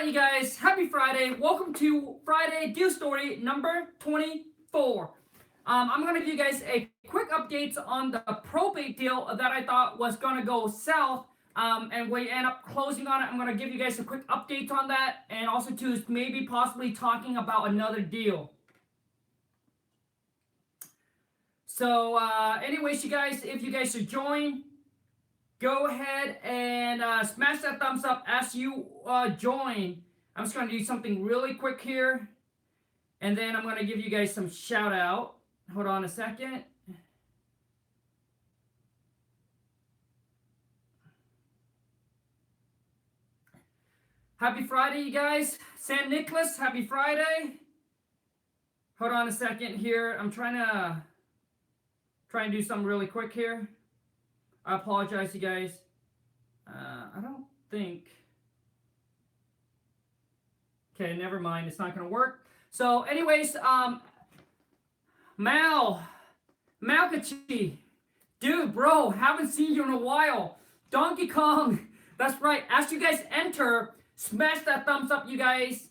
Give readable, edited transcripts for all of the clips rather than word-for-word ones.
you guys? Happy Friday. Welcome to Friday Deal Story number 24. I'm going to give you guys a quick update on the probate deal that I thought was going to go south, and we end up closing on it. I'm going to give you guys a quick update on that, and also to maybe possibly talking about another deal. So anyways, you guys, if you guys should join, go ahead and smash that thumbs up as you join. I'm just going to do something really quick here, and then I'm going to give you guys some shout out. Hold on a second. Happy Friday, you guys. San Nicholas, happy Friday. Hold on a second here. I'm trying to do something really quick here. I apologize, you guys. I don't think. Okay, never mind. It's not going to work. So, anyways, Malkachi, dude, bro, haven't seen you in a while. Donkey Kong, that's right. As you guys enter, smash that thumbs up, you guys.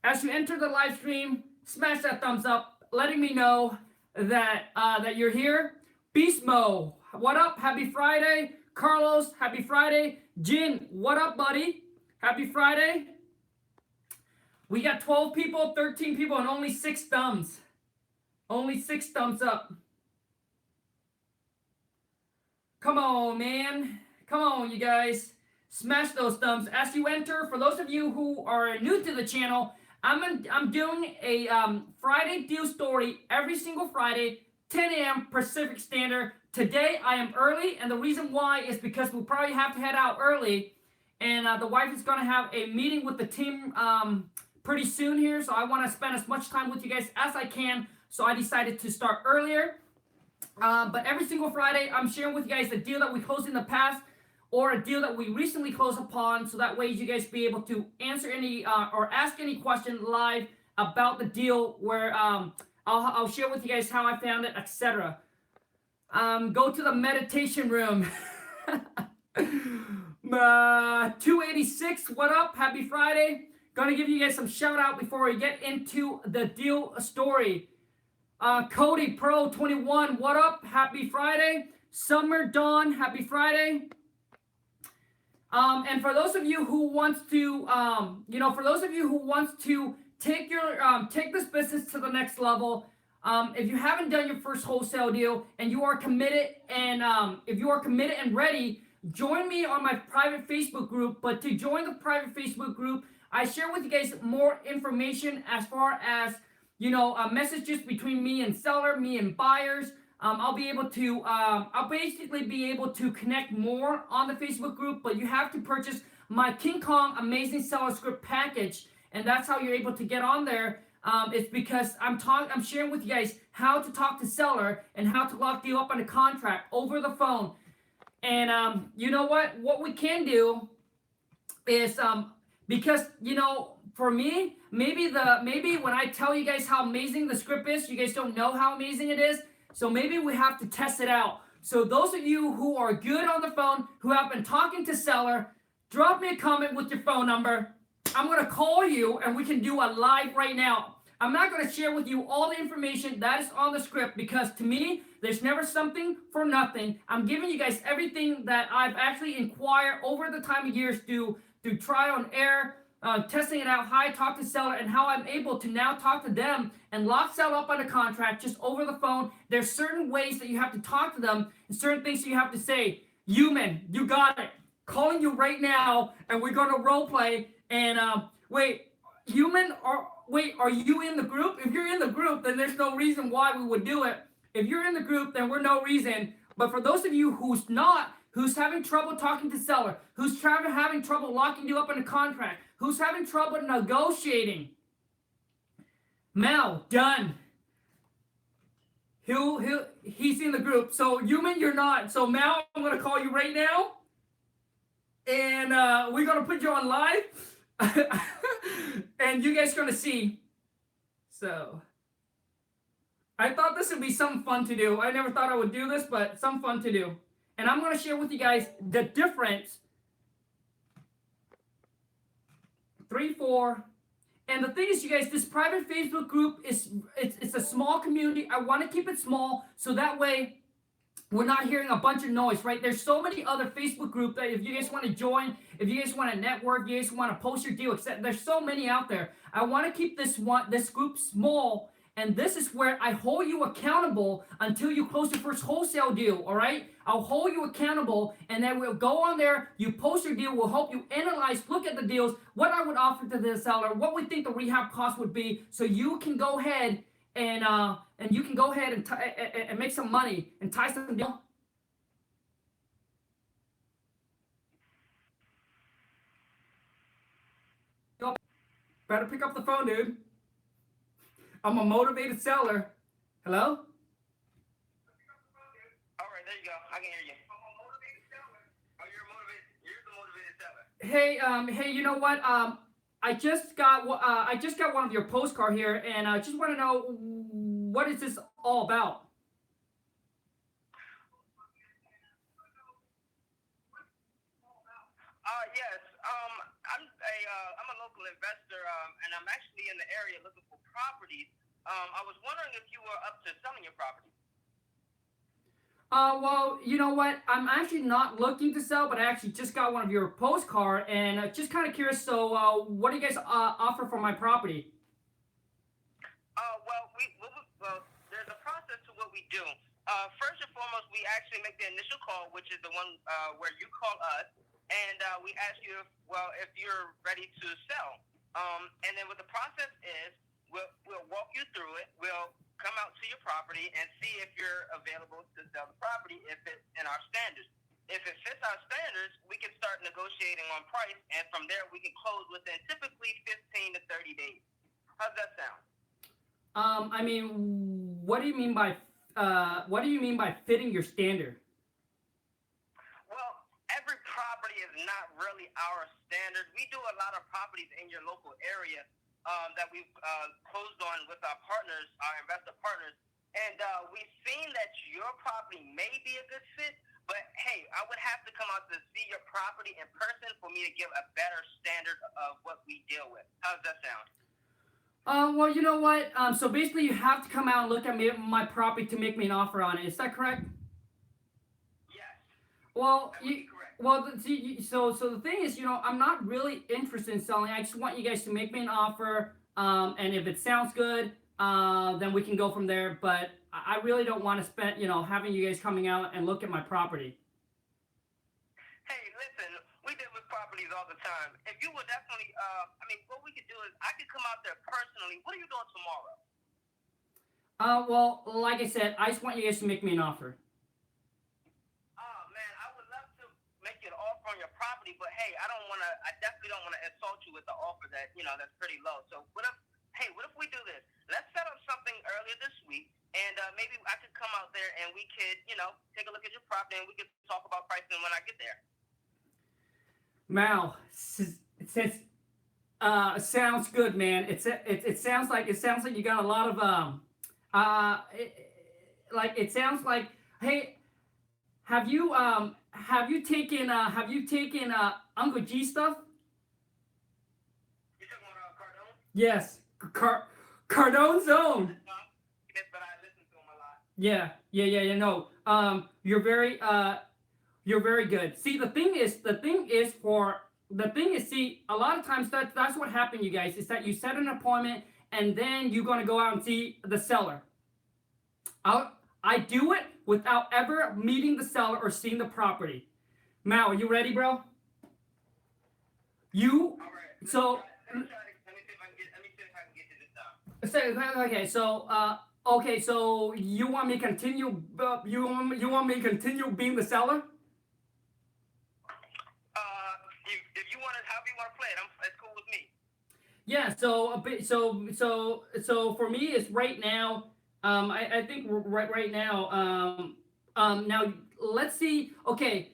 As you enter the live stream, smash that thumbs up, letting me know that that you're here. Beast Mo, what up? Happy Friday. Carlos, happy Friday. Jin, what up, buddy? Happy Friday. We got 12 people, 13 people, and only 6 thumbs. Only 6 thumbs up. Come on, man. Come on, you guys. Smash those thumbs. As you enter, for those of you who are new to the channel, I'm doing a Friday deal story every single Friday, 10 a.m. Pacific Standard. Today, I am early, and the reason why is because we'll probably have to head out early, and the wife is going to have a meeting with the team pretty soon here, so I want to spend as much time with you guys as I can, so I decided to start earlier. But every single Friday, I'm sharing with you guys a deal that we closed in the past or a deal that we recently closed upon, so that way you guys be able to answer any or ask any question live about the deal, where I'll share with you guys how I found it, etc. Go to the meditation room. 286, what up? Happy Friday. Gonna give you guys some shout out before we get into the deal story. Cody Pro 21, what up? Happy Friday. Summer Dawn, happy Friday. And for those of you who wants to, take your take this business to the next level, if you haven't done your first wholesale deal and you are committed, and if you are committed and ready, join me on my private Facebook group. But to join the private Facebook group, I share with you guys more information as far as messages between me and seller, me and buyers. I'll basically be able to connect more on the Facebook group, but you have to purchase my King Kong Amazing Seller Script package, and that's how you're able to get on there. It's because I'm sharing with you guys how to talk to seller and how to lock deal up on a contract over the phone. And you know what we can do is because for me, maybe when I tell you guys how amazing the script is, you guys don't know how amazing it is. So maybe we have to test it out. So those of you who are good on the phone, who have been talking to seller, drop me a comment with your phone number. I'm going to call you and we can do a live right now. I'm not going to share with you all the information that is on the script, because to me, there's never something for nothing. I'm giving you guys everything that I've actually inquired over the time of years through trial and error, testing it out, how I talk to seller, and how I'm able to now talk to them and lock seller up on a contract just over the phone. There's certain ways that you have to talk to them and certain things that you have to say. Human, you got it. Calling you right now, and we're going to role play. And wait, Human, are you in the group? If you're in the group, then there's no reason why we would do it. If you're in the group, then we're no reason. But for those of you who's not, who's having trouble talking to seller, who's having trouble locking you up in a contract, who's having trouble negotiating, Mel, done. He's in the group. So Human, you're not. So Mel, I'm gonna call you right now, and we're gonna put you on live, and you guys are gonna see. So I thought this would be something fun to do. I never thought I would do this, but some fun to do. And I'm gonna share with you guys the difference 34. And the thing is, you guys, this private Facebook group it's a small community. I want to keep it small so that way we're not hearing a bunch of noise, right? There's so many other Facebook groups that if you guys want to join, if you guys want to network, you guys want to post your deal, etc. There's so many out there. I want to keep this group small, and this is where I hold you accountable until you close your first wholesale deal. All right, I'll hold you accountable, and then we'll go on there. You post your deal. We'll help you analyze, look at the deals, what I would offer to the seller, what we think the rehab cost would be, so you can go ahead and you can go ahead and make some money and tie some deal. Better pick up the phone, dude. I'm a motivated seller. Hello? All right, there you go. I can hear you. I'm a motivated seller. Oh, you're motivated. You're the motivated seller. Hey, you know what? I just got one of your postcard here, and I just want to know what is this all about? Yes. I'm a local investor, and I'm actually in the area looking for properties. I was wondering if you were up to selling your property. Well, you know what? I'm actually not looking to sell, but I actually just got one of your postcard, and just kind of curious. So, what do you guys offer for my property? There's a process to what we do. First and foremost, we actually make the initial call, which is the one where you call us, and we ask you if you're ready to sell. And then what the process is, we'll walk you through it. We'll come out to your property and see if you're available to sell the property if it's in our standards. If it fits our standards, we can start negotiating on price, and from there we can close within typically 15 to 30 days. How's that sound? I mean, what do you mean by fitting your standard? Well, every property is not really our standard. We do a lot of properties in your local area that we've closed on with our partners, our investor partners, and we've seen that your property may be a good fit, but hey, I would have to come out to see your property in person for me to give a better standard of what we deal with. How does that sound? Well, you know what? So basically, you have to come out and look at my property to make me an offer on it. Is that correct? Yes, Well, that would be correct. so the thing is, I'm not really interested in selling. I just want you guys to make me an offer, and if it sounds good, then we can go from there. But I really don't want to spend, having you guys coming out and look at my property. Hey, listen, we deal with properties all the time. If you would definitely, what we could do is I could come out there personally. What are you doing tomorrow? Well, like I said, I just want you guys to make me an offer. Oh man, I would love to make you an offer on your property, but hey, I definitely don't want to insult you with the offer that's pretty low. So what if we do this? Let's set up something earlier this week, and maybe I could come out there and we could, take a look at your property and we could talk about pricing when I get there. Mal, sounds good, man. It sounds like you got a lot of it sounds like, hey, have you taken Uncle G stuff? You took one Cardone? Yes, Cardone Zone. Yes, but I listen to him a lot. Yeah. No, you're very good. See, see, a lot of times that's what happened, you guys, is that you set an appointment and then you're gonna go out and see the seller. I do it without ever meeting the seller or seeing the property. Mal, are you ready, bro? You All right. so Let me see if I can get to this time. okay, so you want me to continue? You want me to continue being the seller? If you want to, however you want to play it, it's cool with me. Yeah. So for me, it's right now. I think right now. Now let's see. Okay.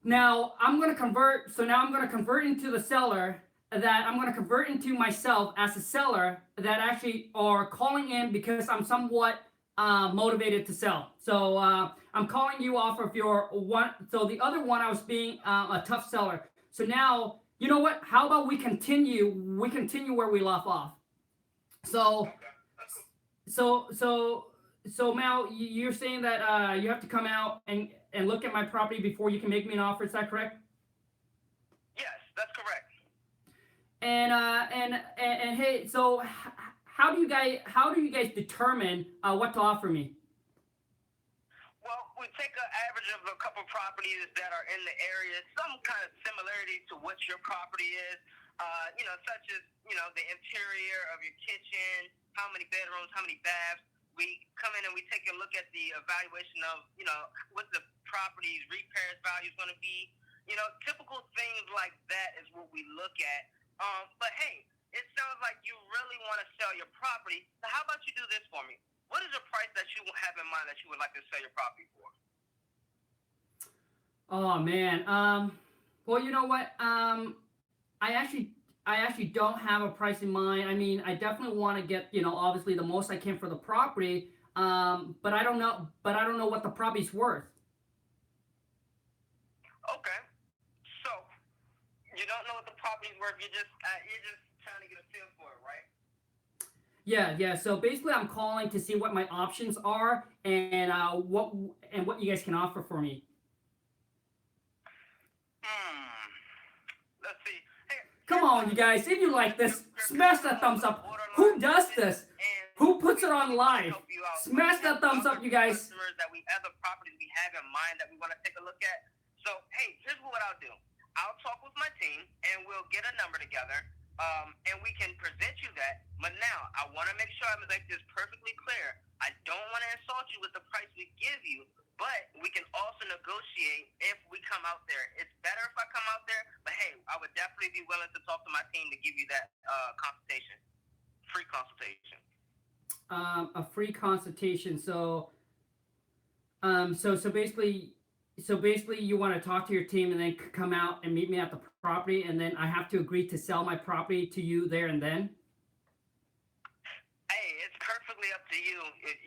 Now I'm gonna convert. So now I'm gonna convert into the seller. That I'm gonna convert into myself as a seller that actually are calling in because I'm somewhat motivated to sell. So I'm calling you off of your one. So the other one I was being a tough seller. So now You know what? How about we continue? We continue where we left off. So, Okay. That's cool. so, so, so, Mal, you're saying that you have to come out and look at my property before you can make me an offer. Is that correct? Yes, that's correct. And hey, so how do you guys determine what to offer me? Well, we take an average of a couple properties that are in the area, some kind of similarity to what your property is. Such as the interior of your kitchen, how many bedrooms, how many baths. We come in and we take a look at the evaluation of what the property's repairs value is going to be. Typical things like that is what we look at. But hey, it sounds like you really want to sell your property. So how about you do this for me? What is a price that you have in mind that you would like to sell your property for? Oh man. Well, you know what? I actually I actually don't have a price in mind. I mean, I definitely want to get, obviously the most I can for the property. But I don't know what the property's worth. Okay. So you don't know what the property's worth. You're just trying to get a feel for it, right? Yeah, yeah. So basically, I'm calling to see what my options are and what you guys can offer for me. Hmm. Let's see. Hey, Come here's what on, you I'll do. guys. If you like this, You're kind smash of that on thumbs the up. borderline Who with does this, this? and Who we puts it on definitely want to live? help you out. We Smash have that thumbs up, other you guys. customers other properties we have in mind that we want to take a look at. So, hey, here's what I'll do. I'll talk with my team, and we'll get a number together, and we can present you that. But now, I want to make sure I make this perfectly clear. I don't want to insult you with the price we give you, but we can also negotiate if we come out there. It's better if I come out there, but hey, I would definitely be willing to talk to my team to give you that consultation, free consultation. A free consultation. So basically, you want to talk to your team and then come out and meet me at the property, and then I have to agree to sell my property to you there and then. Hey, it's perfectly up to you. If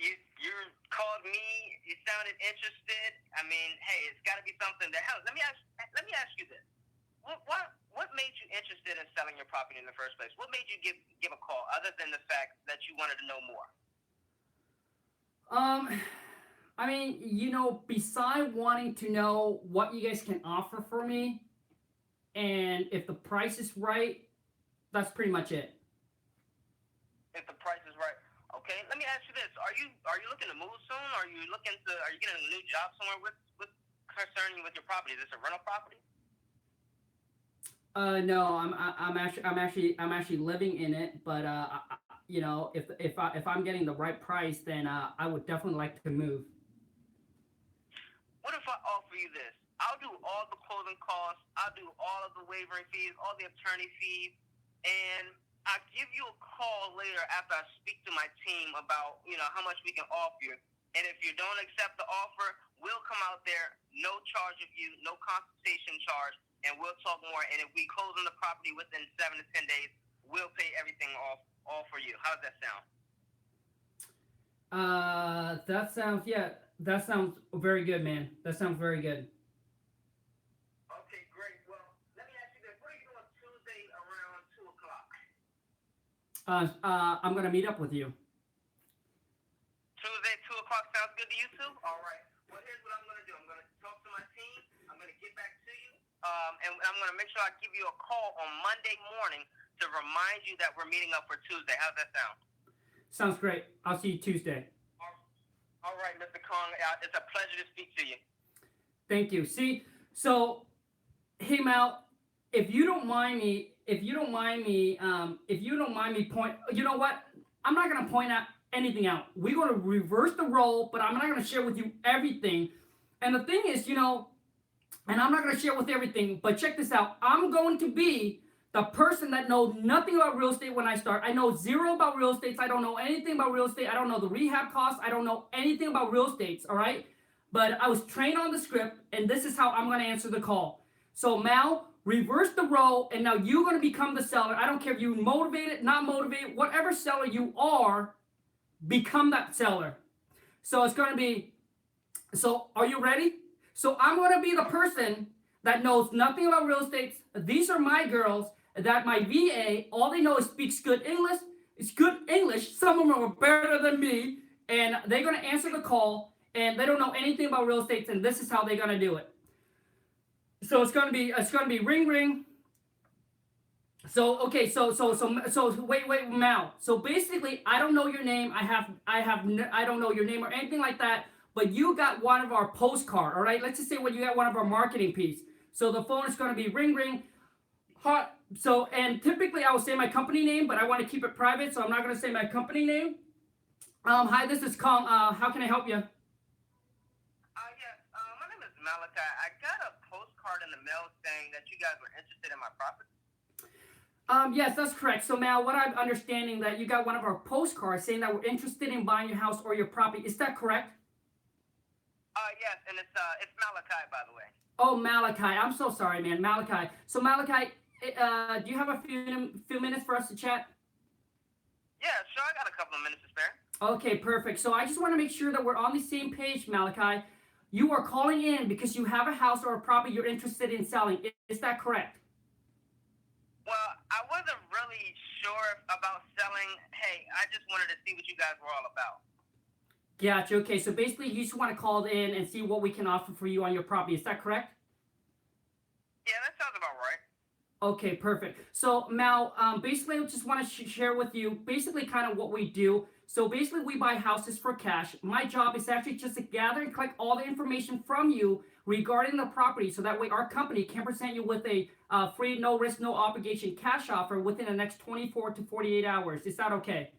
you called me, you sounded interested. I mean, hey, it's got to be something that helps. Let me ask you this. What made you interested in selling your property in the first place? What made you give a call other than the fact that you wanted to know more? Um, I mean, beside wanting to know what you guys can offer for me, and if the price is right, that's pretty much it. If the price is right. Okay, let me ask you this: Are you looking to move soon? Are you getting a new job somewhere with concerning with your property? Is this a rental property? No, I'm actually living in it, but if I'm getting the right price, then I would definitely like to move. What if I offer you this? I'll do all the closing costs. I'll do all of the waivering fees, all the attorney fees, and I'll give you a call later after I speak to my team about how much we can offer you. And if you don't accept the offer, we'll come out there, no charge of you, no consultation charge, and we'll talk more. And if we close on the property within 7 to 10 days, we'll pay everything off all for you. How does that sound? That sounds very good, man. That sounds very good. Okay, great. Well, let me ask you this: What are you doing Tuesday around 2 o'clock? I'm gonna meet up with you. Tuesday, 2 o'clock sounds good to you too? All right. Well, here's what I'm going to do. I'm going to talk to my team. I'm going to get back to you. And I'm going to make sure I give you a call on Monday morning to remind you that we're meeting up for Tuesday. How's that sound? Sounds great. I'll see you Tuesday. All right, Mr. Khang. It's a pleasure to speak to you. Thank you. See, so hey Mal, if you don't mind me point, you know what? I'm not gonna point out anything out. We're gonna reverse the role, but I'm not gonna share with you everything. And the thing is, and I'm not gonna share with everything, but check this out. I'm going to be the person that knows nothing about real estate when I start. I know zero about real estate. I don't know anything about real estate. I don't know the rehab costs. I don't know anything about real estate, all right? But I was trained on the script, and this is how I'm going to answer the call. So, Mal, reverse the role, and now you're going to become the seller. I don't care if you're motivated, not motivated, whatever seller you are, become that seller. So it's going to be, so are you ready? So I'm going to be the person that knows nothing about real estate. These are my girls that my VA, all they know is speaks good English. It's good English. Some of them are better than me, and they're gonna answer the call, and they don't know anything about real estate, and this is how they're gonna do it. So it's gonna be ring ring. So okay, so wait, Mal. So basically, I don't know your name. I don't know your name or anything like that. But you got one of our postcard. All right, let's just say when you got one of our marketing piece. So the phone is going to be ring ring. Hot. So and typically I will say my company name, but I want to keep it private, so I'm not going to say my company name. Hi, this is Khang. How can I help you? Yes. My name is Malachi. I got a postcard in the mail saying that you guys were interested in my property. Yes, that's correct. So Mal, what I'm understanding that you got one of our postcards saying that we're interested in buying your house or your property. Is that correct? Yes, and it's Malachi, by the way. Oh, Malachi. I'm so sorry, man. Malachi. So Malachi, do you have a few minutes for us to chat? Yeah, sure. I got a couple of minutes to spare. Okay, perfect. So I just want to make sure that we're on the same page, Malachi. You are calling in because you have a house or a property you're interested in selling. Is that correct? Well, I wasn't really sure about selling. Hey, I just wanted to see what you guys were all about. Gotcha. Okay, so basically you just want to call in and see what we can offer for you on your property. Is that correct? Yeah, that sounds about right. Okay, perfect. So Mal, basically, I just want to share with you basically kind of what we do. So basically, we buy houses for cash. My job is actually just to gather and collect all the information from you regarding the property, so that way our company can present you with a free, no risk, no obligation cash offer within the next 24 to 48 hours. Is that okay?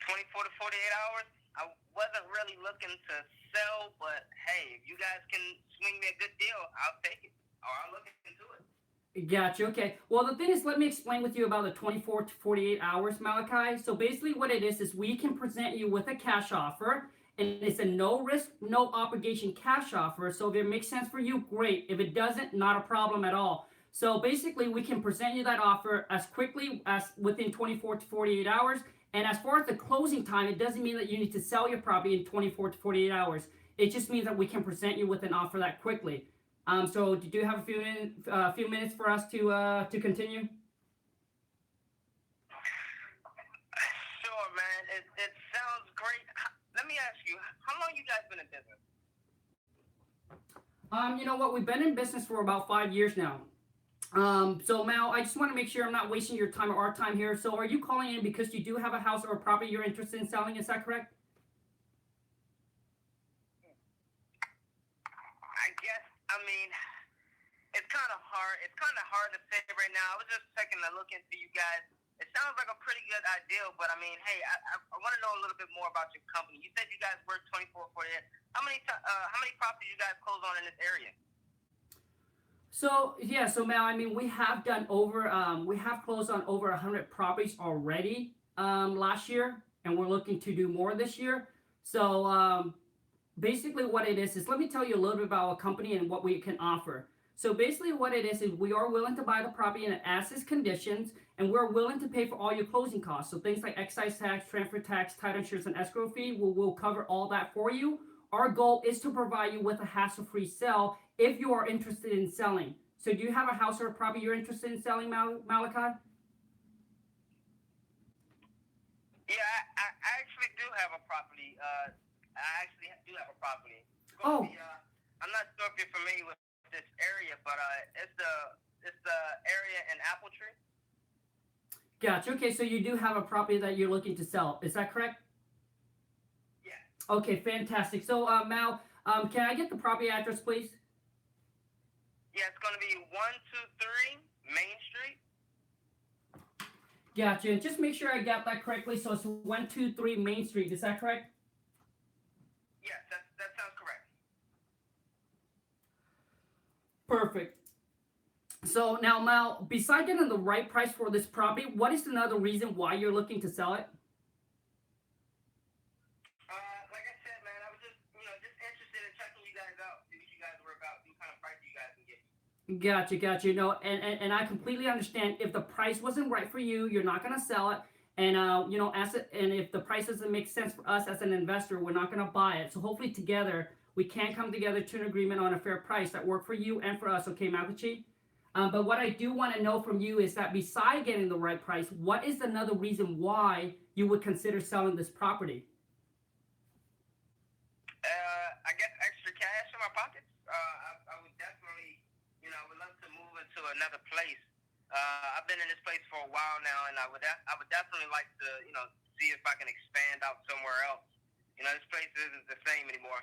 24 to 48 hours. I wasn't really looking to sell, but hey, if you guys can swing me a good deal, I'll take it. Or I'll look into it. Gotcha. Okay. Well, the thing is, let me explain with you about the 24 to 48 hours, Malachi. So basically, what it is we can present you with a cash offer, and it's a no risk, no obligation cash offer. So if it makes sense for you, great. If it doesn't, not a problem at all. So basically, we can present you that offer as quickly as within 24 to 48 hours. And as far as the closing time, it doesn't mean that you need to sell your property in 24 to 48 hours. It just means that we can present you with an offer that quickly. So do you have a few minutes for us to continue? Sure, man. It sounds great. Let me ask you, how long you guys been in business? You know what? We've been in business for about 5 years now. So Mal, I just want to make sure I'm not wasting your time or our time here. So are you calling in because you do have a house or a property you're interested in selling? Is that correct? I guess. I mean, it's kind of hard. It's kind of hard to say right now. I was just taking a look into you guys. It sounds like a pretty good idea, but I mean, hey, I want to know a little bit more about your company. You said you guys work 24/48. How many properties you guys close on in this area? So yeah, so Mal, I mean, we have we have closed on over 100 properties already last year, and we're looking to do more this year. So basically, what it is let me tell you a little bit about our company and what we can offer. So basically, what it is we are willing to buy the property in an as-is conditions, and we're willing to pay for all your closing costs. So things like excise tax, transfer tax, title insurance, and escrow fee, we'll cover all that for you. Our goal is to provide you with a hassle-free sale if you are interested in selling. So do you have a house or a property you're interested in selling, Malachi? Yeah, I actually do have a property. I actually do have a property. Oh. I'm not sure if you're familiar with this area, but it's the area in Apple Tree. Gotcha. Okay, so you do have a property that you're looking to sell. Is that correct? Yeah. Okay, fantastic. So Mal, can I get the property address, please? Yeah, it's going to be 123 Main Street. Gotcha. And just make sure I got that correctly. So it's 123 Main Street. Is that correct? Yes, that sounds correct. Perfect. So now, Mal, besides getting the right price for this property, what is another reason why you're looking to sell it? Like I said, man, I was just interested in checking you guys out, see what you guys were about, see what kind of price you guys can get. Gotcha. No, and I completely understand. If the price wasn't right for you, you're not gonna sell it. And and if the price doesn't make sense for us as an investor, we're not gonna buy it. So hopefully together we can come together to an agreement on a fair price that work for you and for us, okay, Makachi? But what I do want to know from you is that beside getting the right price, what is another reason why you would consider selling this property? I guess extra cash in my pockets. I would definitely, I would love to move into another place. I've been in this place for a while now, and I would definitely like to, see if I can expand out somewhere else. This place isn't the same anymore.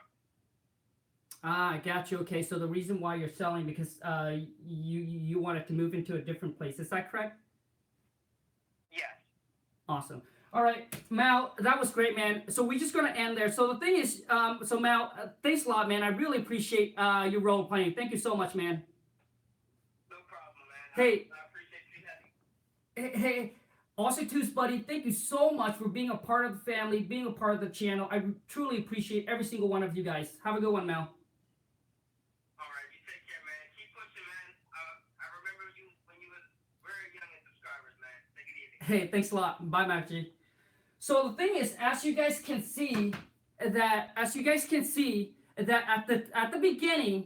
I got you. Okay, so the reason why you're selling because you wanted to move into a different place. Is that correct? Yes. Awesome. All right, Mal, that was great, man. So we're just going to end there. So the thing is, so Mal, thanks a lot, man. I really appreciate your role playing. Thank you so much, man. No problem, man. Hey. I appreciate you having me. Hey, also too, buddy, thank you so much for being a part of the family, being a part of the channel. I truly appreciate every single one of you guys. Have a good one, Mal. All right, you take care, man. Keep pushing, man. I remember you when you was very young and subscribers, man. Take it easy. Hey, thanks a lot. Bye, Mac. So the thing is, as you guys can see, that at the beginning,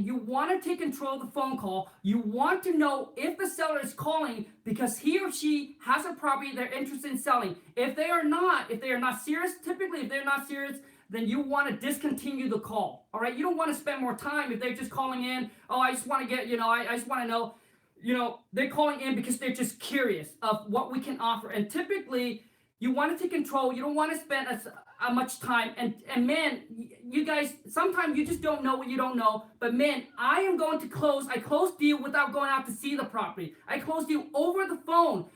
you want to take control of the phone call. You want to know if the seller is calling because he or she has a property they're interested in selling. If they are not serious, typically if they're not serious, then you want to discontinue the call. All right, you don't want to spend more time if they're just calling in. Oh, I just want to get, I just want to know. They're calling in because they're just curious of what we can offer. And typically, you want to take control. You don't want to spend as much time. And man, you guys, sometimes you just don't know what you don't know. But man, I am going to close. I closed deal without going out to see the property. I closed deal over the phone.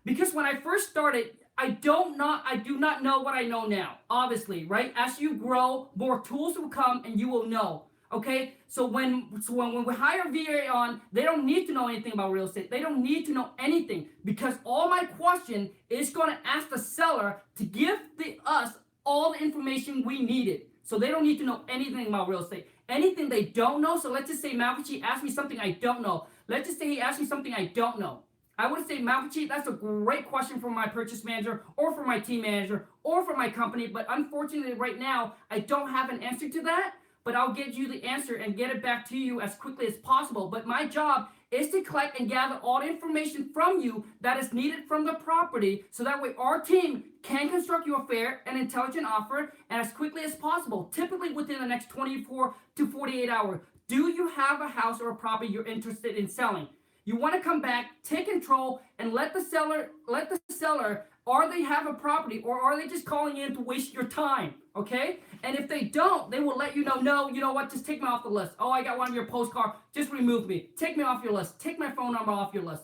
Because when I first started, I do not know what I know now. Obviously, right? As you grow, more tools will come, and you will know. Okay, so when we hire VA on, they don't need to know anything about real estate. They don't need to know anything because all my question is going to ask the seller to give us all the information we needed. So they don't need to know anything about real estate. Anything they don't know. So let's just say Malvachi asked me something I don't know. Let's just say he asked me something I don't know. I would say, Malvachi, that's a great question for my purchase manager or for my team manager or for my company. But unfortunately, right now, I don't have an answer to that. But I'll get you the answer and get it back to you as quickly as possible. But my job is to collect and gather all the information from you that is needed from the property so that way our team can construct you a fair and intelligent offer and as quickly as possible, typically within the next 24 to 48 hours. Do you have a house or a property you're interested in selling? You want to come back, take control, and let the seller, or they have a property, or are they just calling in to waste your time, okay? And if they don't, they will let you know, no, you know what, just take me off the list. Oh, I got one of your postcard, just remove me. Take me off your list. Take my phone number off your list.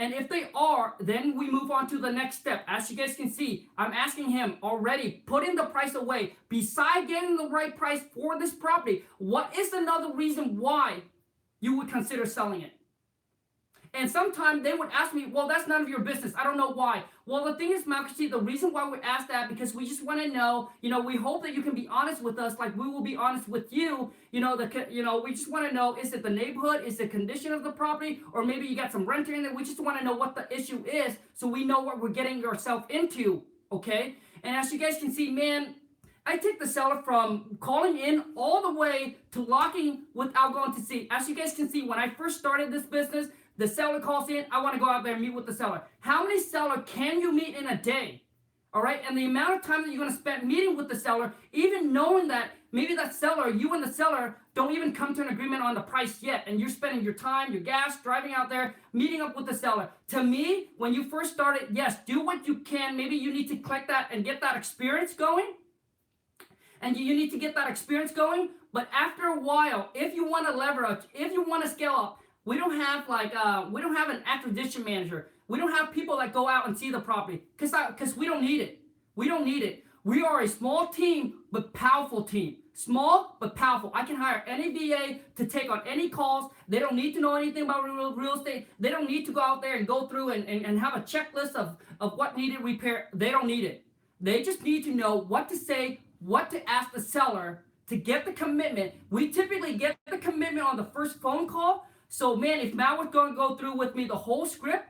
And if they are, then we move on to the next step. As you guys can see, I'm asking him already, putting the price away. Beside getting the right price for this property, what is another reason why you would consider selling it? And sometimes they would ask me, well, that's none of your business. I don't know why. Well, the thing is, Malcolm, the reason why we ask that, because we just want to know, we hope that you can be honest with us like we will be honest with you. We just want to know, is it the neighborhood? Is it the condition of the property? Or maybe you got some renter in there. We just want to know what the issue is so we know what we're getting ourselves into, okay? And as you guys can see, man, I take the seller from calling in all the way to locking without going to see. As you guys can see, when I first started this business, the seller calls in, I want to go out there and meet with the seller. How many sellers can you meet in a day? All right, and the amount of time that you're going to spend meeting with the seller, even knowing that maybe that seller, you and the seller don't even come to an agreement on the price yet, and you're spending your time, your gas, driving out there, meeting up with the seller. To me, when you first started, yes, do what you can. Maybe you need to collect that and get that experience going. And you need to get that experience going. But after a while, if you want to leverage, if you want to scale up, we don't have an acquisition manager. We don't have people that go out and see the property because we don't need it. We don't need it. We are a small team but powerful team. Small but powerful. I can hire any VA to take on any calls. They don't need to know anything about real estate. They don't need to go out there and go through and have a checklist of what needed repair. They don't need it. They just need to know what to say, what to ask the seller to get the commitment. We typically get the commitment on the first phone call. So man, if Matt was going to go through with me the whole script,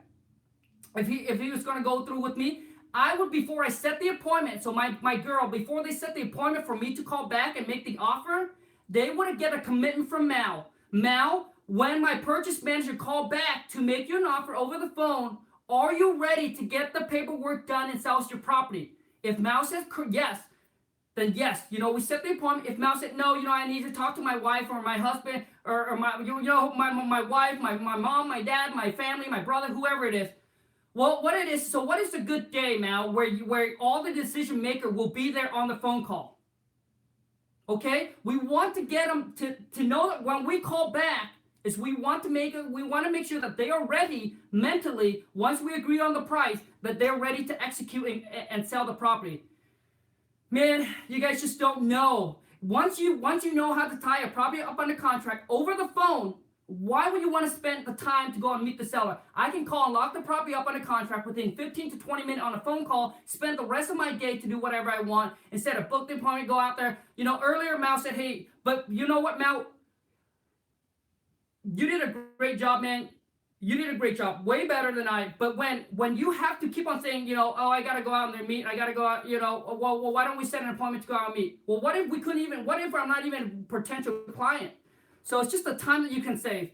if he was going to go through with me, I would, before I set the appointment, so my girl, before they set the appointment for me to call back and make the offer, they would get a commitment from Mal. Mal, when my purchase manager called back to make you an offer over the phone, are you ready to get the paperwork done and sell us your property? If Mal says yes, then yes, we set the appointment. If Mal said no, I need to talk to my wife or my husband or my, my wife, my mom, my dad, my family, my brother, whoever it is. Well, what it is, so what is a good day, Mal, where all the decision maker will be there on the phone call? Okay? We want to get them to know that when we call back, is we want to make sure that they are ready mentally, once we agree on the price, that they're ready to execute and sell the property. Man, you guys just don't know. Once you know how to tie a property up under contract over the phone, why would you want to spend the time to go and meet the seller? I can call and lock the property up under contract within 15 to 20 minutes on a phone call, spend the rest of my day to do whatever I want, instead of book the appointment, go out there. Earlier Mal said, hey, but you know what, Mal? You did a great job, man. You did a great job, way better than I. But when you have to keep on saying, oh, I got to go out and meet, I got to go out, well, why don't we set an appointment to go out and meet? Well, what if I'm not even a potential client? So it's just the time that you can save.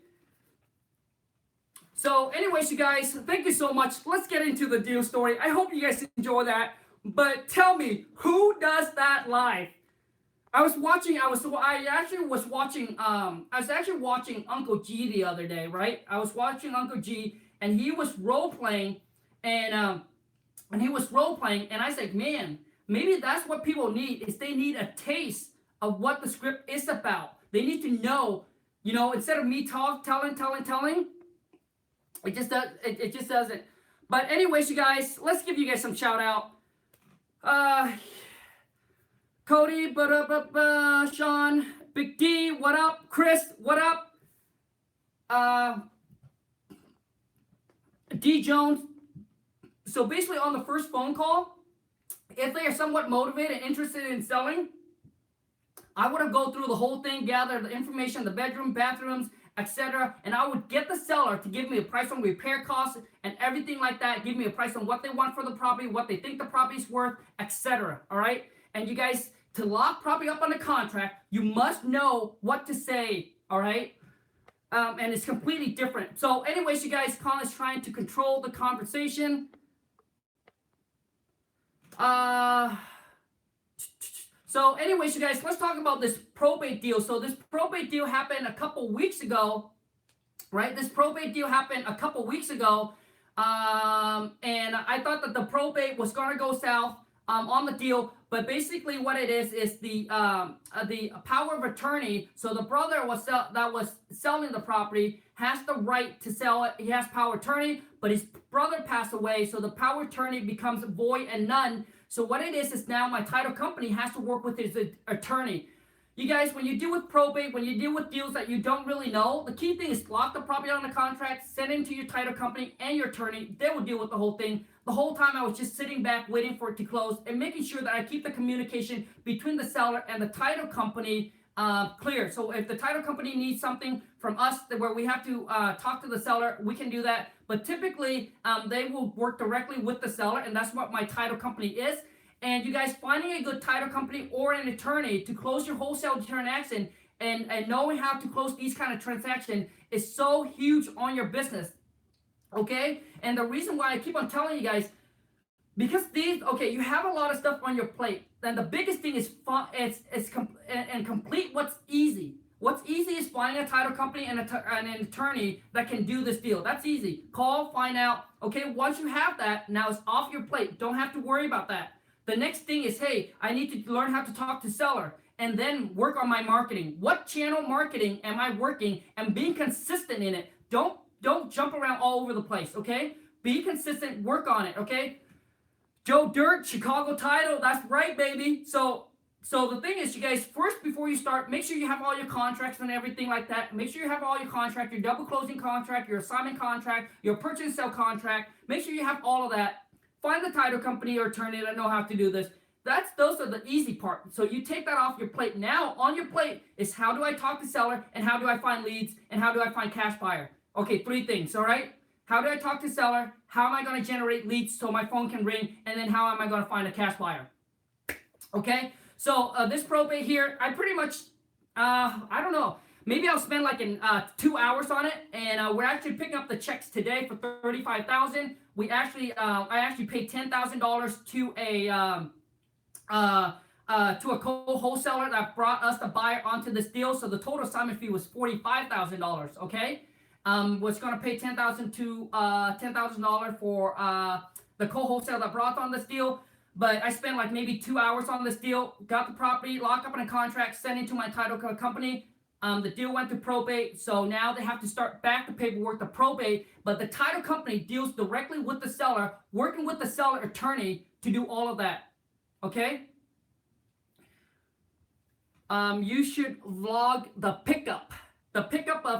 So anyways, you guys, thank you so much. Let's get into the deal story. I hope you guys enjoy that. But tell me, who does that live? I was actually watching Uncle G the other day, right? I was watching Uncle G, and he was role playing, and I said, man, maybe that's what people need, is they need a taste of what the script is about. They need to know, instead of me telling, it just doesn't. But anyways, you guys, let's give you guys some shout out. Cody, Sean, Big D, what up? Chris, what up? D Jones. So basically on the first phone call, if they are somewhat motivated and interested in selling, I would have go through the whole thing, gather the information, the bedroom, bathrooms, etc. And I would get the seller to give me a price on repair costs and everything like that, give me a price on what they want for the property, what they think the property's worth, etc. All right? And you guys, to lock property up on the contract, you must know what to say, all right? And it's completely different. So anyways, you guys, Khang is trying to control the conversation. So anyways, you guys, let's talk about this probate deal. So this probate deal happened a couple weeks ago, right? This probate deal happened a couple weeks ago. And I thought that the probate was going to go south on the deal. But basically what it is the power of attorney. So the brother that was selling the property has the right to sell it. He has power of attorney, but his brother passed away. So the power of attorney becomes void and none. So what it is now my title company has to work with his attorney. You guys, when you deal with probate, when you deal with deals that you don't really know, the key thing is lock the property on the contract, send it to your title company and your attorney. They will deal with the whole thing. The whole time I was just sitting back waiting for it to close and making sure that I keep the communication between the seller and the title company clear. So if the title company needs something from us where we have to talk to the seller, we can do that. But typically, they will work directly with the seller, and that's what my title company is. And you guys, finding a good title company or an attorney to close your wholesale transaction and knowing how to close these kind of transactions is so huge on your business. Okay? And the reason why I keep on telling you guys, because you have a lot of stuff on your plate. And the biggest thing is complete what's easy. What's easy is finding a title company and an attorney that can do this deal. That's easy. Call, find out. Okay, once you have that, now it's off your plate. Don't have to worry about that. The next thing is, hey, I need to learn how to talk to seller and then work on my marketing. What channel marketing am I working and being consistent in it? Don't jump around all over the place, okay? Be consistent, work on it, okay? Joe Dirt, Chicago title, that's right, baby. So the thing is, you guys, first, before you start, make sure you have all your contracts and everything like that. Make sure you have all your contract, your double closing contract, your assignment contract, your purchase and sale contract. Make sure you have all of that. Find the title company or attorney that know how to do this. Those are the easy part. So you take that off your plate. Now on your plate is how do I talk to seller and how do I find leads and how do I find cash buyer? Okay, 3 things, all right? How do I talk to seller? How am I going to generate leads so my phone can ring? And then how am I going to find a cash buyer? Okay, so this probate here, I pretty much, I don't know, maybe I'll spend like 2 hours on it, and we're actually picking up the checks today for $35,000. We actually, I actually paid $10,000 to a co-wholesaler that brought us the buyer onto this deal. So the total assignment fee was $45,000. Okay, was going to pay $10,000 for the co-wholesaler that brought on this deal. But I spent like maybe 2 hours on this deal, got the property, locked up in a contract, sent it to my title company. The deal went to probate, so now they have to start back the paperwork to probate, but the title company deals directly with the seller, working with the seller attorney to do all of that. Okay? You should vlog the pickup of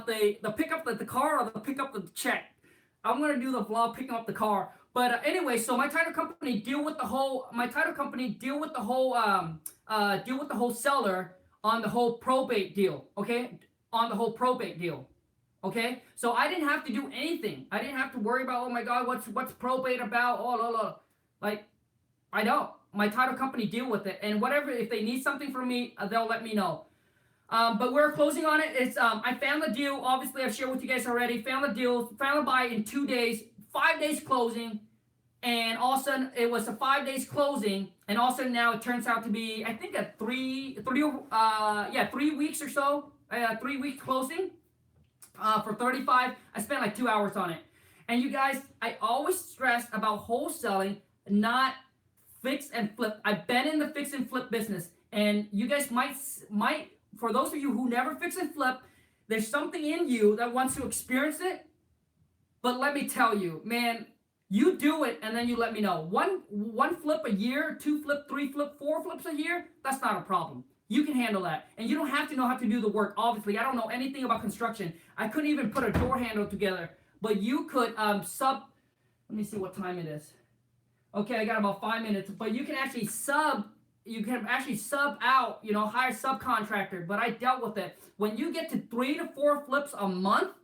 the car, or the pickup of the check. I'm gonna do the vlog picking up the car. But anyway, so my title company deal with the whole seller on the whole probate deal. Okay, on the whole probate deal. Okay, so I didn't have to do anything. I didn't have to worry about, oh my God, what's probate about? Oh, like, I don't. My title company deal with it, and whatever, if they need something from me, they'll let me know. But we're closing on it. It's I found the deal. Obviously, I've shared with you guys already. Found the deal. Found the buy in 2 days. 5 days closing, and all of a sudden it was a 5 days closing, and all of a sudden now it turns out to be, I think, a 3 weeks or so, 3 week closing for 35. I spent like 2 hours on it. And you guys, I always stress about wholesaling, not fix and flip. I've been in the fix and flip business, and you guys might, for those of you who never fix and flip, there's something in you that wants to experience it. But let me tell you, man, you do it and then you let me know. One flip a year, 2 flip, 3 flip, 4 flips a year, that's not a problem. You can handle that. And you don't have to know how to do the work. Obviously, I don't know anything about construction. I couldn't even put a door handle together. But you could let me see what time it is. Okay, I got about 5 minutes. But you can actually sub out, hire subcontractor. But I dealt with it. When you get to 3 to 4 flips a month,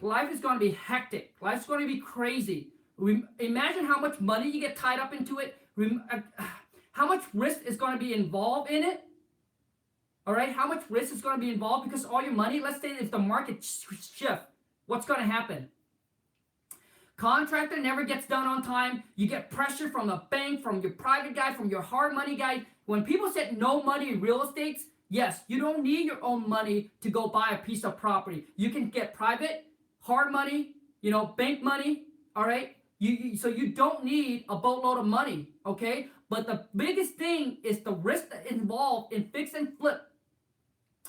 life is going to be hectic. Life's going to be crazy. Imagine how much money you get tied up into it. How much risk is going to be involved in it. All right, how much risk is going to be involved, because all your money, let's say if the market shifts, what's going to happen? Contractor never gets done on time. You get pressure from the bank, from your private guy, from your hard money guy. When people said no money in real estate, yes, you don't need your own money to go buy a piece of property. You can get private, hard money, bank money, all right? So you don't need a boatload of money, okay? But the biggest thing is the risk involved in fix and flip,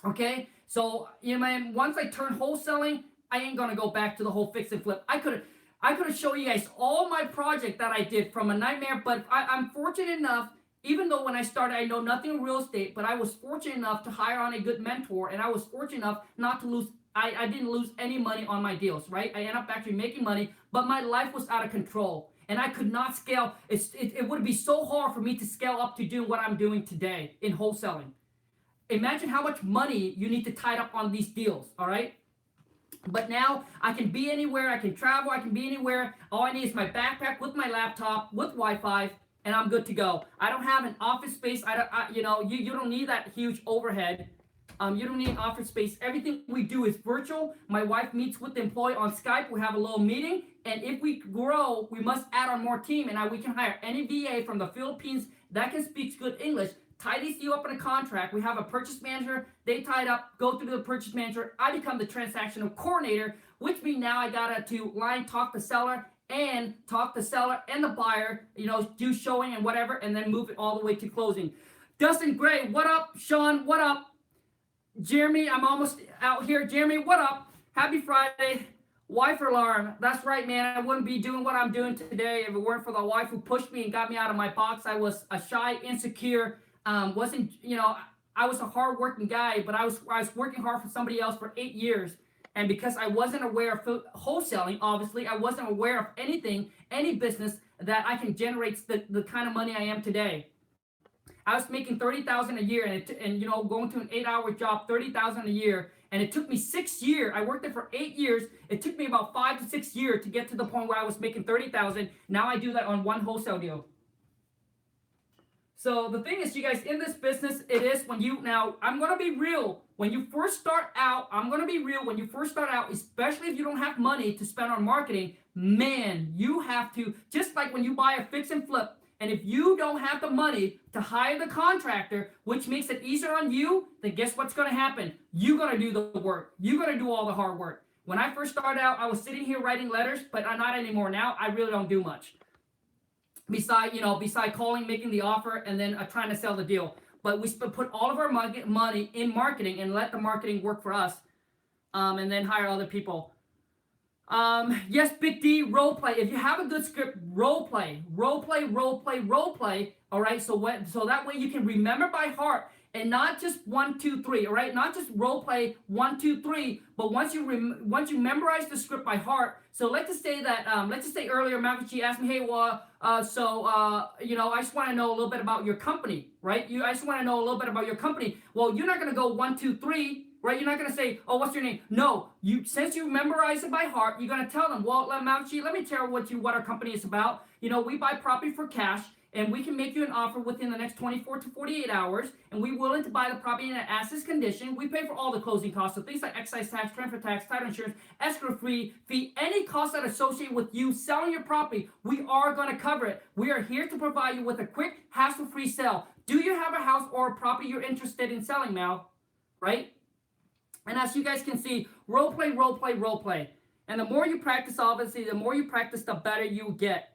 okay? So, man, once I turn wholesaling, I ain't gonna go back to the whole fix and flip. I could have shown you guys all my project that I did from a nightmare, but I'm fortunate enough, even though when I started, I know nothing in real estate, but I was fortunate enough to hire on a good mentor, and I was fortunate enough not to lose. I didn't lose any money on my deals, right? I ended up actually making money, but my life was out of control, and I could not scale. It would be so hard for me to scale up to do what I'm doing today in wholesaling. Imagine how much money you need to tie up on these deals, all right? But now I can be anywhere, I can travel, I can be anywhere. All I need is my backpack with my laptop, with Wi-Fi, and I'm good to go. I don't have an office space. You don't need that huge overhead. You don't need office space. Everything we do is virtual. My wife meets with the employee on Skype. We have a little meeting, and if we grow, we must add on more team, and we can hire any VA from the Philippines that can speak good English. Tie these deal up in a contract. We have a purchase manager. They tie it up, go through the purchase manager. I become the transactional coordinator, which means now I gotta talk the seller and the buyer, do showing and whatever, and then move it all the way to closing. Dustin Gray, what up? Sean, what up? Jeremy, I'm almost out here. Jeremy, what up? Happy Friday. Wife alarm. That's right, man. I wouldn't be doing what I'm doing today if it weren't for the wife who pushed me and got me out of my box. I was a shy, insecure, I was a hard-working guy, but I was working hard for somebody else for 8 years. And because I wasn't aware of wholesaling, obviously, I wasn't aware of any business that I can generate the kind of money I am today. I was making $30,000 a year, and going to an 8-hour job, $30,000 a year, And it took me 6 years. I worked there for 8 years. It took me about 5 to 6 years to get to the point where I was making 30,000. Now I do that on one wholesale deal. So the thing is, you guys, in this business, it is when you, now, I'm going to be real. When you first start out, I'm going to be real. When you first start out, especially if you don't have money to spend on marketing, man, you have to, just like when you buy a fix and flip, and if you don't have the money to hire the contractor, which makes it easier on you, then guess what's going to happen? You're going to do the work. You're going to do all the hard work. When I first started out, I was sitting here writing letters, but I'm not anymore. Now I really don't do much. Beside calling, making the offer, and then trying to sell the deal. But we put all of our money in marketing and let the marketing work for us, and then hire other people. Yes, Big D, role play. If you have a good script, role play. All right, so that way you can remember by heart. And not just 1, 2, 3, all right? Not just role play 1, 2, 3, but once you memorize the script by heart. So let's just say that let's just say earlier, Mavachi asked me, hey, well, I just want to know a little bit about your company, right? I just want to know a little bit about your company. Well, you're not going to go 1, 2, 3, right? You're not going to say, oh, what's your name? No, since you memorize it by heart, you're going to tell them, well, Mavachi, let me tell you what our company is about. We buy property for cash. And we can make you an offer within the next 24 to 48 hours, and we're willing to buy the property in an as-is condition. We pay for all the closing costs, so things like excise tax, transfer tax, title insurance, escrow fee, any costs that are associated with you selling your property, we are going to cover it. We are here to provide you with a quick, hassle-free sale. Do you have a house or a property you're interested in selling now? Right? And as you guys can see, role play. And the more you practice, obviously, the more you practice, the better you get.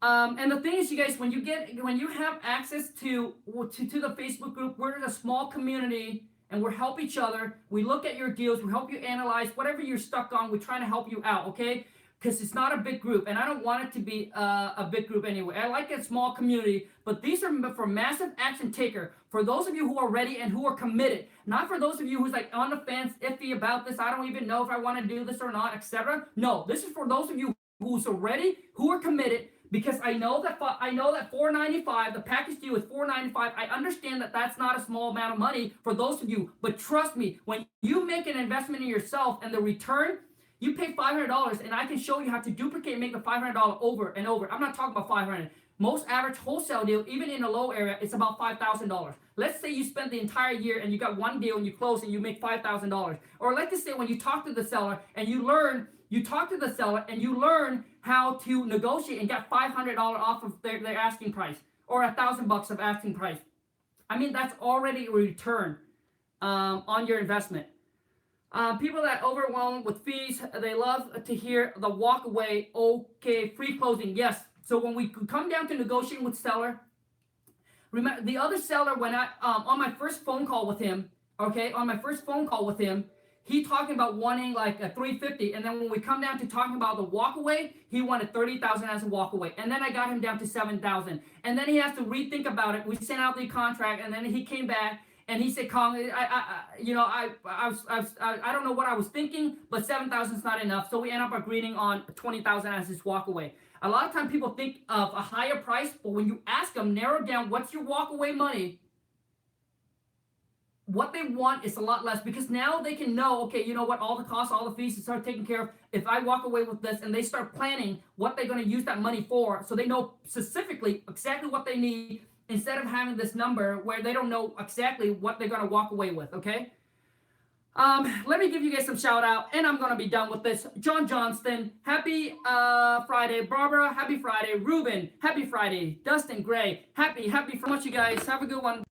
And the thing is, you guys, when you have access to the Facebook group, we're in a small community and we help each other. We look at your deals, we help you analyze whatever you're stuck on. We're trying to help you out, okay? Because it's not a big group, and I don't want it to be a big group anyway. I like a small community, but these are for massive action taker. For those of you who are ready and who are committed, not for those of you who's like on the fence, iffy about this. I don't even know if I want to do this or not, etc. No, this is for those of you who's ready, who are committed. Because I know that $495, the package deal is $495. I understand that that's not a small amount of money for those of you, but trust me, when you make an investment in yourself and the return, you pay $500, and I can show you how to duplicate and make the $500 over and over. I'm not talking about $500. Most average wholesale deal, even in a low area, it's about $5,000. Let's say you spent the entire year and you got one deal and you close and you make $5,000. Or let's just say when you talk to the seller and you learn how to negotiate and get $500 off of their asking price, or $1,000 of asking price. I mean, that's already a return on your investment. People that overwhelmed with fees, they love to hear the walk away. Okay, free closing, yes. So when we come down to negotiating with seller, remember the other seller, when I on my first phone call with him, he talking about wanting like a $350, and then when we come down to talking about the walkaway, he wanted $30,000 as a walkaway, and then I got him down to $7,000, and then he has to rethink about it. We sent out the contract, and then he came back and he said, "Khang, I don't know what I was thinking, but $7,000 is not enough." So we end up agreeing on $20,000 as his walkaway. A lot of times people think of a higher price, but when you ask them, narrow down what's your walkaway money. What they want is a lot less, because now they can know, okay, you know what, all the costs, all the fees start taken care of. If I walk away with this, and they start planning what they're going to use that money for, so they know specifically exactly what they need, instead of having this number where they don't know exactly what they're going to walk away with, okay? Let me give you guys some shout out, and I'm going to be done with this. John Johnston, happy Friday. Barbara, happy Friday. Ruben, happy Friday. Dustin Gray, happy so much, you guys. Have a good one.